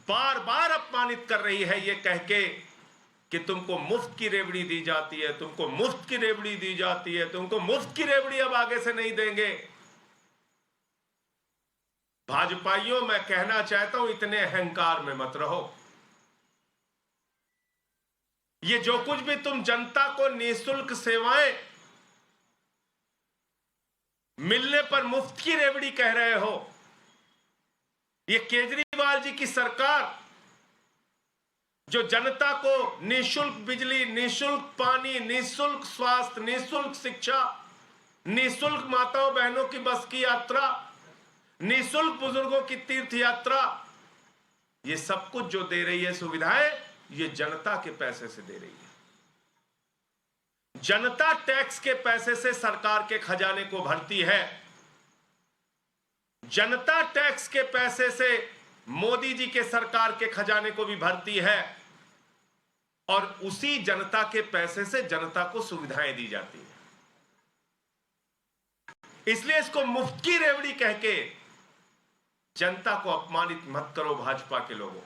बार बार अपमानित कर रही है ये कह के कि तुमको मुफ्त की रेवड़ी दी जाती है, तुमको मुफ्त की रेवड़ी दी जाती है, तुमको मुफ्त की रेवड़ी अब आगे से नहीं देंगे। भाजपाइयों, मैं कहना चाहता हूं, इतने अहंकार में मत रहो। ये जो कुछ भी तुम जनता को निःशुल्क सेवाएं मिलने पर मुफ्त की रेवड़ी कह रहे हो, ये केजरीवाल जी की सरकार जो जनता को निःशुल्क बिजली, निःशुल्क पानी, निःशुल्क स्वास्थ्य, निःशुल्क शिक्षा, निःशुल्क माताओं बहनों की बस की यात्रा, निःशुल्क बुजुर्गों की तीर्थ यात्रा, ये सब कुछ जो दे रही है सुविधाएं, ये जनता के पैसे से दे रही है। जनता टैक्स के पैसे से सरकार के खजाने को भरती है। जनता टैक्स के पैसे से मोदी जी के सरकार के खजाने को भी भरती है और उसी जनता के पैसे से जनता को सुविधाएं दी जाती है। इसलिए इसको मुफ्त की रेवड़ी कह के जनता को अपमानित मत करो भाजपा के लोगों।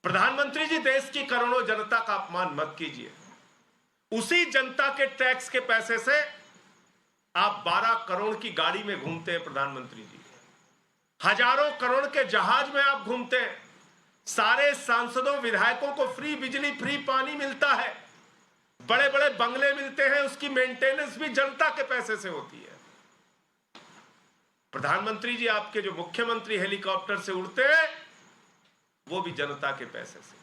प्रधानमंत्री जी, देश की करोड़ों जनता का अपमान मत कीजिए। उसी जनता के टैक्स के पैसे से आप 12 करोड़ की गाड़ी में घूमते हैं प्रधानमंत्री जी, हजारों करोड़ के जहाज में आप घूमते हैं, सारे सांसदों विधायकों को फ्री बिजली, फ्री पानी मिलता है, बड़े बड़े बंगले मिलते हैं, उसकी मेंटेनेंस भी जनता के पैसे से होती है। प्रधानमंत्री जी, आपके जो मुख्यमंत्री हेलीकॉप्टर से उड़ते हैं वो भी जनता के पैसे से।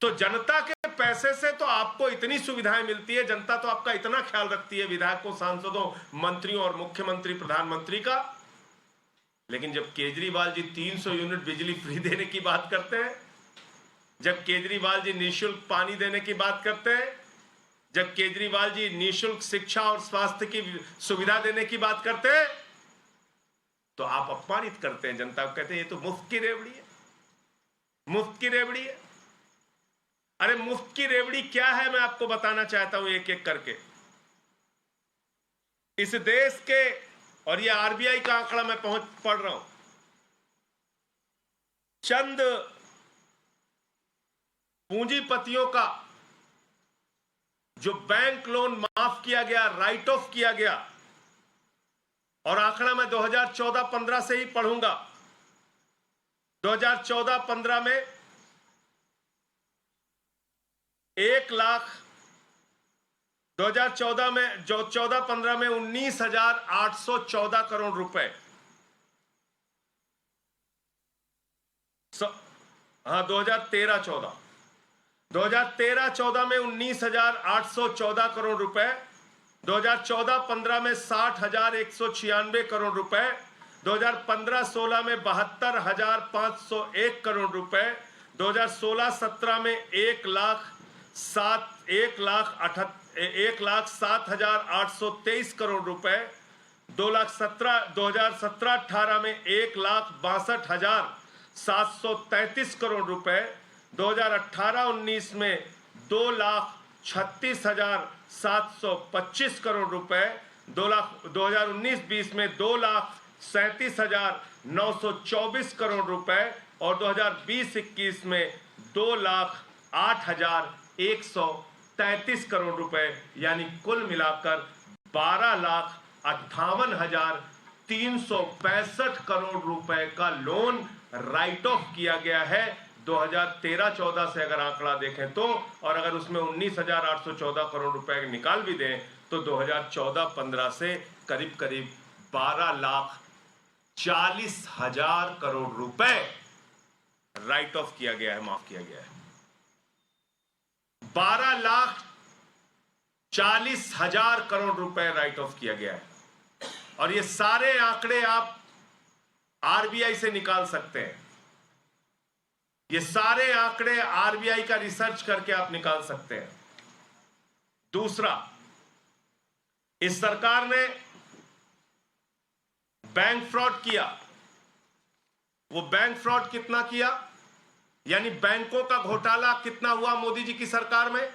तो जनता के पैसे से तो आपको इतनी सुविधाएं मिलती है, जनता तो आपका इतना ख्याल रखती है, विधायकों, सांसदों, मंत्रियों और मुख्यमंत्री, प्रधानमंत्री का। लेकिन जब केजरीवाल जी 300 यूनिट बिजली फ्री देने की बात करते हैं, जब केजरीवाल जी निःशुल्क पानी देने की बात करते हैं, जब केजरीवाल जी निःशुल्क शिक्षा और स्वास्थ्य की सुविधा देने की बात करते हैं, तो आप अपमानित करते हैं जनता को, कहते हैं ये तो मुफ्त की रेवड़ी है, मुफ्त की रेवड़ी है। अरे मुफ्त की रेवड़ी क्या है, मैं आपको बताना चाहता हूं एक एक करके। इस देश के, और ये आरबीआई का आंकड़ा मैं पढ़ रहा हूं, चंद पूंजीपतियों का जो बैंक लोन माफ किया गया, राइट ऑफ किया गया, और आंकड़ा मैं 2014-15 से ही पढ़ूंगा। 2014-15 में 1 लाख, 2014 में, जो 14-15 में 19,814 करोड़ रुपए, हाँ 2013-14 में 19,814 करोड़ रुपए, 2014-15 में 60,196 करोड़ रुपए, 2015-16 में 72,501 करोड़ रुपए, 2016-17 में 1,07,823 करोड़ रुपए, 2017-18 में 1,62,733 करोड़ रुपए, 2018-19 में 2,36,725 करोड़ रुपए, 2019-20 में 2,37,924 करोड़ रुपए और 2020-21 में 2,08,133 करोड़ रुपए, यानी कुल मिलाकर 12,58,365 करोड़ रुपए का लोन राइट ऑफ किया गया है 2013-14 से अगर आंकड़ा देखें तो। और अगर उसमें 19,814 करोड़ रुपए निकाल भी दें तो 2014-15 से करीब करीब 12,40,000 करोड़ रुपए राइट ऑफ किया गया है, माफ किया गया है। 12,40,000 करोड़ रुपए राइट ऑफ किया गया है। और ये सारे आंकड़े आप आरबीआई से निकाल सकते हैं, ये सारे आंकड़े आरबीआई का रिसर्च करके आप निकाल सकते हैं। दूसरा, इस सरकार ने बैंक फ्रॉड किया। वो बैंक फ्रॉड कितना किया, यानी बैंकों का घोटाला कितना हुआ मोदी जी की सरकार में?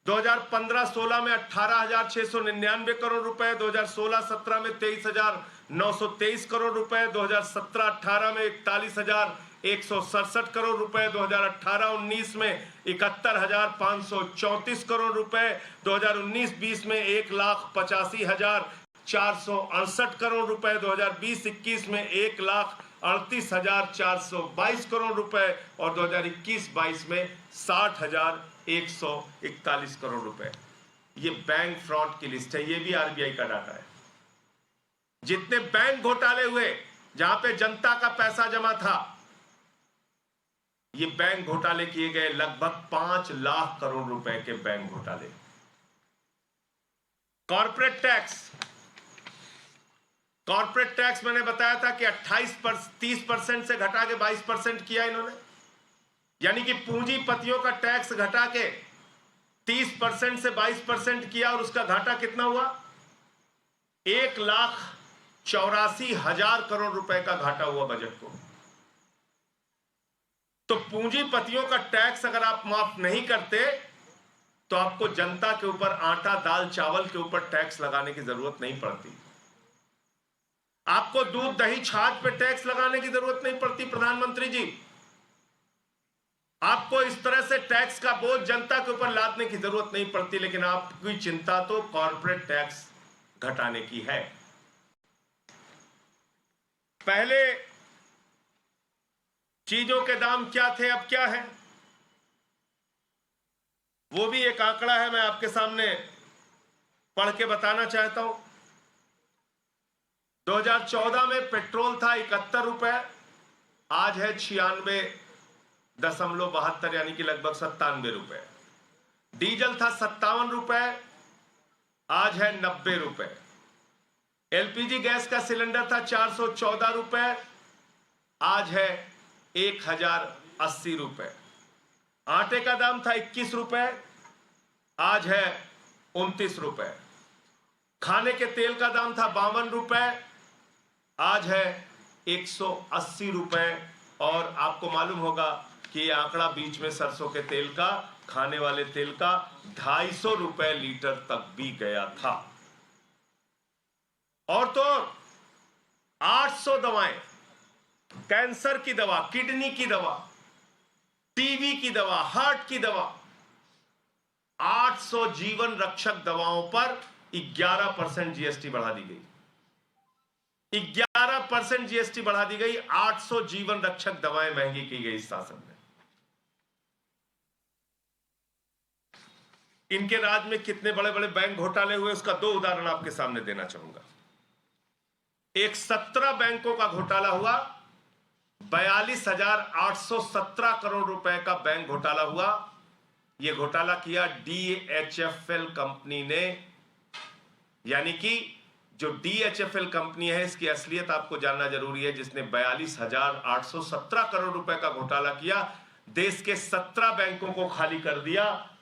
2015-16 में 18,699 करोड़ रुपए, 2016-17 में 23,923 करोड़ रुपए, 2017-18 में 41,167 करोड़ रुपए, 2018-19 में 71,534 करोड़ रुपए, 2019-20 में 1,85,468 करोड़ रुपए, 2020-21 में 1,38,422 करोड़ रुपए और 2021-22 में 60,141 करोड़ रुपए। ये बैंक फ्रॉड की लिस्ट है, ये भी आरबीआई का डाटा है। जितने बैंक घोटाले हुए जहां पे जनता का पैसा जमा था, ये बैंक घोटाले किए गए लगभग 5 लाख करोड़ रुपए के बैंक घोटाले। कॉर्पोरेट टैक्स मैंने बताया था कि 30% से घटा के 22% किया इन्होंने, यानी कि पूंजीपतियों का टैक्स घटा के 30% से 22% किया और उसका घाटा कितना हुआ? 1,84,000 करोड़ रुपए का घाटा हुआ बजट को। तो पूंजीपतियों का टैक्स अगर आप माफ नहीं करते तो आपको जनता के ऊपर आटा दाल चावल के ऊपर टैक्स लगाने की जरूरत नहीं पड़ती, आपको दूध दही छाछ पे टैक्स लगाने की जरूरत नहीं पड़ती। प्रधानमंत्री जी, आपको इस तरह से टैक्स का बोझ जनता के ऊपर लादने की जरूरत नहीं पड़ती, लेकिन आपकी चिंता तो कॉर्पोरेट टैक्स घटाने की है। पहले चीजों के दाम क्या थे, अब क्या है, वो भी एक आंकड़ा है, मैं आपके सामने पढ़ के बताना चाहता हूं। 2014 में पेट्रोल था 71 रुपए, आज है 96.72 यानी कि लगभग 97 रुपए। डीजल था 57 रुपए, आज है 90 रुपए। एलपीजी गैस का सिलेंडर था 414 रुपए, आज है 1,080 रुपए। आटे का दाम था 21 रुपए, आज है 29 रुपए। खाने के तेल का दाम था 52 रुपए, आज है 180 रुपए। और आपको मालूम होगा कि यह आंकड़ा बीच में सरसों के तेल का, खाने वाले तेल का 250 रुपए लीटर तक भी गया था। और तो 800 दवाएं, कैंसर की दवा, किडनी की दवा, टीबी की दवा, हार्ट की दवा, 800 जीवन रक्षक दवाओं पर 11% जीएसटी बढ़ा दी गई। 11% जीएसटी बढ़ा दी गई। 800 जीवन रक्षक दवाएं महंगी की गई इस शासन में। इनके राज में कितने बड़े बड़े बैंक घोटाले हुए, उसका 2 उदाहरण आपके सामने देना चाहूंगा। एक 17 बैंकों का घोटाला हुआ, 42,817 करोड़ रुपए का बैंक घोटाला हुआ। यह घोटाला किया डीएचएफएल कंपनी ने, यानी कि जो डीएचएफएल कंपनी है, इसकी असलियत आपको जानना जरूरी है, जिसने 42,817 करोड़ रुपए का घोटाला किया, देश के 17 बैंकों को खाली कर दिया।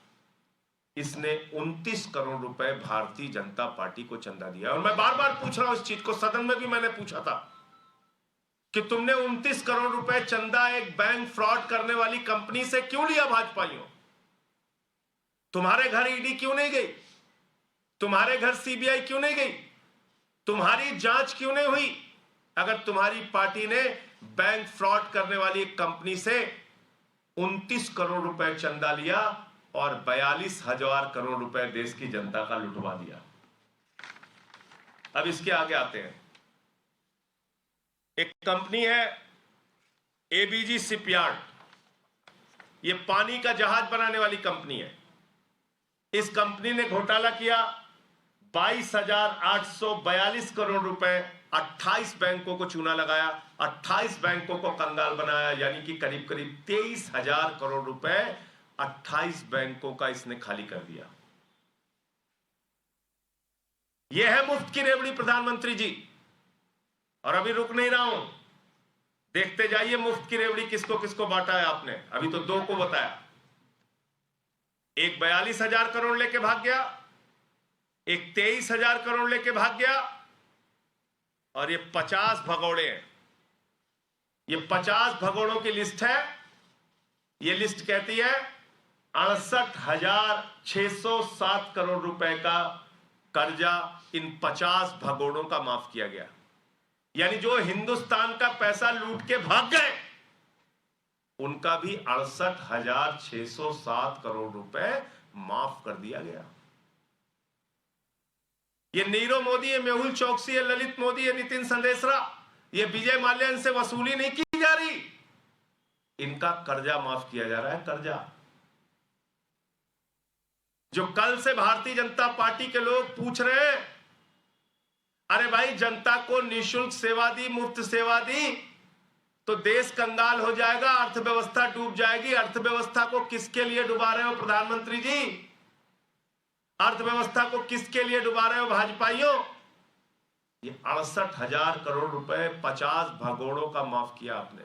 इसने 29 करोड़ रुपए भारतीय जनता पार्टी को चंदा दिया। और मैं बार बार पूछ रहा हूं इस चीज को, सदन में भी मैंने पूछा था कि तुमने 29 करोड़ रुपए चंदा एक बैंक फ्रॉड करने वाली कंपनी से क्यों लिया भाजपाइयों? तुम्हारे घर ईडी क्यों नहीं गई? तुम्हारे घर सीबीआई क्यों नहीं गई? तुम्हारी जांच क्यों नहीं हुई? अगर तुम्हारी पार्टी ने बैंक फ्रॉड करने वाली एक कंपनी से 29 करोड़ रुपए चंदा लिया और 42,000 करोड़ रुपए देश की जनता का लुटवा दिया। अब इसके आगे आते हैं। एक कंपनी है एबीजी शिपयार्ड, ये पानी का जहाज बनाने वाली कंपनी है। इस कंपनी ने घोटाला किया, 22,842 करोड़ रुपए, 28 बैंकों को चूना लगाया, 28 बैंकों को कंगाल बनाया, यानी कि करीब करीब 23,000 करोड़ रुपए 28 बैंकों का इसने खाली कर दिया। यह है मुफ्त की रेवड़ी प्रधानमंत्री जी। और अभी रुक नहीं रहा हूं, देखते जाइए मुफ्त की रेवड़ी किसको किसको बांटा है आपने। अभी तो 2 को बताया, एक 42,000 करोड़ लेके भाग गया, एक 23,000 करोड़ लेके भाग गया, और ये 50 भगौड़े हैं। ये 50 भगौड़ों की लिस्ट है। ये लिस्ट कहती है 68,607 करोड़ रुपए का कर्जा इन 50 भगोड़ों का माफ किया गया। यानी जो हिंदुस्तान का पैसा लूट के भाग गए उनका भी 68,607 करोड़ रुपए माफ कर दिया गया। ये नीरव मोदी, ये मेहुल चौकसी, ये ललित मोदी, ये नितिन संदेशरा, ये विजय माल्या, इनसे वसूली नहीं की जा रही, इनका कर्जा माफ किया जा रहा है। कर्जा जो कल से भारतीय जनता पार्टी के लोग पूछ रहे हैं, अरे भाई जनता को निःशुल्क सेवा दी, मुफ्त सेवा दी तो देश कंगाल हो जाएगा, अर्थव्यवस्था डूब जाएगी। अर्थव्यवस्था को किसके लिए डुबा रहे हो प्रधानमंत्री जी? अर्थव्यवस्था को किसके लिए डुबा रहे हो भाजपाइयों? ये 68,000 करोड़ रुपए 50 भगोड़ों का माफ किया आपने।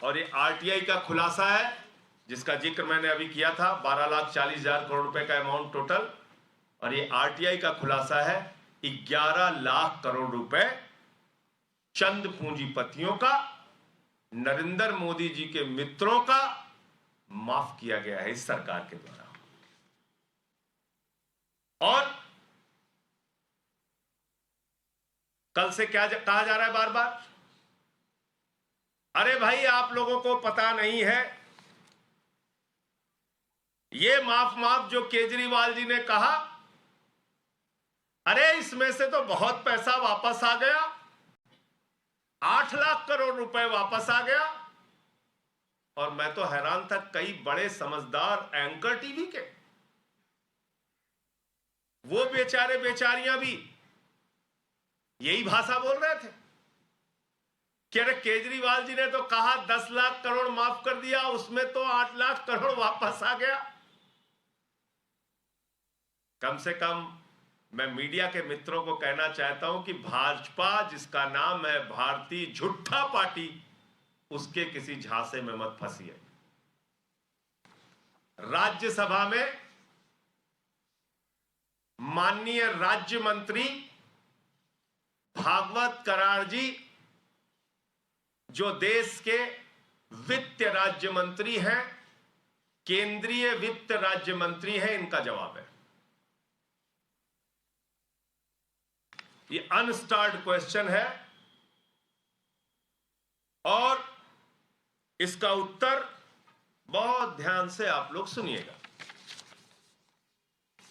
और ये आरटीआई का खुलासा है जिसका जिक्र मैंने अभी किया था, 12,40,000 करोड़ रुपए का अमाउंट टोटल। और ये आरटीआई का खुलासा है 11 लाख करोड़ रुपए चंद पूंजीपतियों का, नरेंद्र मोदी जी के मित्रों का माफ किया गया है इस सरकार के द्वारा। और कल से क्या कहा जा रहा है बार बार, अरे भाई आप लोगों को पता नहीं है, ये माफ जो केजरीवाल जी ने कहा, अरे इसमें से तो बहुत पैसा वापस आ गया, 8 लाख करोड़ रुपए वापस आ गया। और मैं तो हैरान था, कई बड़े समझदार एंकर टीवी के वो बेचारे बेचारियां भी यही भाषा बोल रहे थे कि अरे केजरीवाल जी ने तो कहा 10 लाख करोड़ माफ कर दिया, उसमें तो 8 लाख करोड़ वापस आ गया। कम से कम मैं मीडिया के मित्रों को कहना चाहता हूं कि भाजपा, जिसका नाम है भारतीय झूठा पार्टी, उसके किसी झांसे में मत फंसिए। राज्यसभा में माननीय राज्य मंत्री भागवत कराड़ जी, जो देश के वित्त राज्य मंत्री हैं, केंद्रीय वित्त राज्य मंत्री हैं, इनका जवाब है। ये अनस्टार्ड क्वेश्चन है और इसका उत्तर बहुत ध्यान से आप लोग सुनिएगा।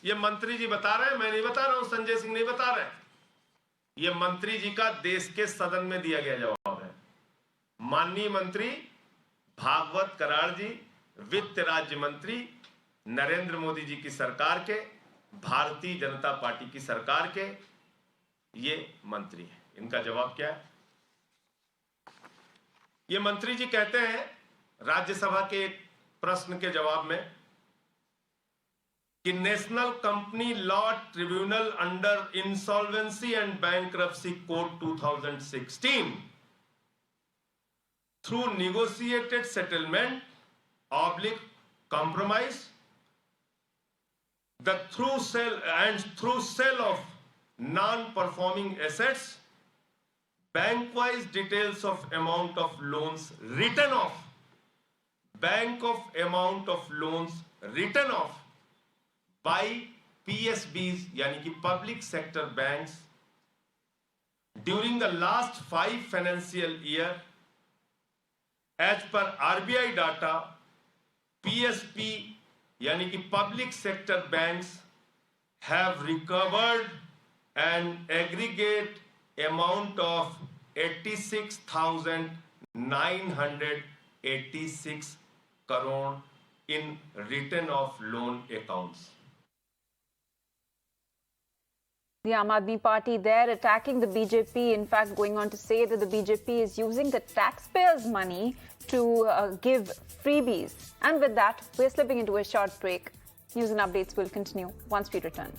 ये मंत्री जी बता रहे हैं, मैं नहीं बता रहा हूं, संजय सिंह नहीं बता रहे। ये मंत्री जी का देश के सदन में दिया गया जवाब है। माननीय मंत्री भागवत कराड़ जी, वित्त राज्य मंत्री, नरेंद्र मोदी जी की सरकार के, भारतीय जनता पार्टी की सरकार के ये मंत्री हैं। इनका जवाब क्या है? ये मंत्री जी कहते हैं राज्यसभा के एक प्रश्न के जवाब में कि national company law tribunal under insolvency and bankruptcy code 2016 through negotiated settlement / compromise through sale of non-performing assets, bank-wise details of amount of loans written off, by PSBs यानी कि public sector banks during the last 5 financial year, as per RBI data, PSB यानी कि public sector banks have recovered an aggregate amount of 86,986 crore in written off loan accounts. The Aam Aadmi Party there attacking the BJP, in fact going on to say that the BJP is using the taxpayers' money to give freebies. And with that, we're slipping into a short break. News and updates will continue once we return.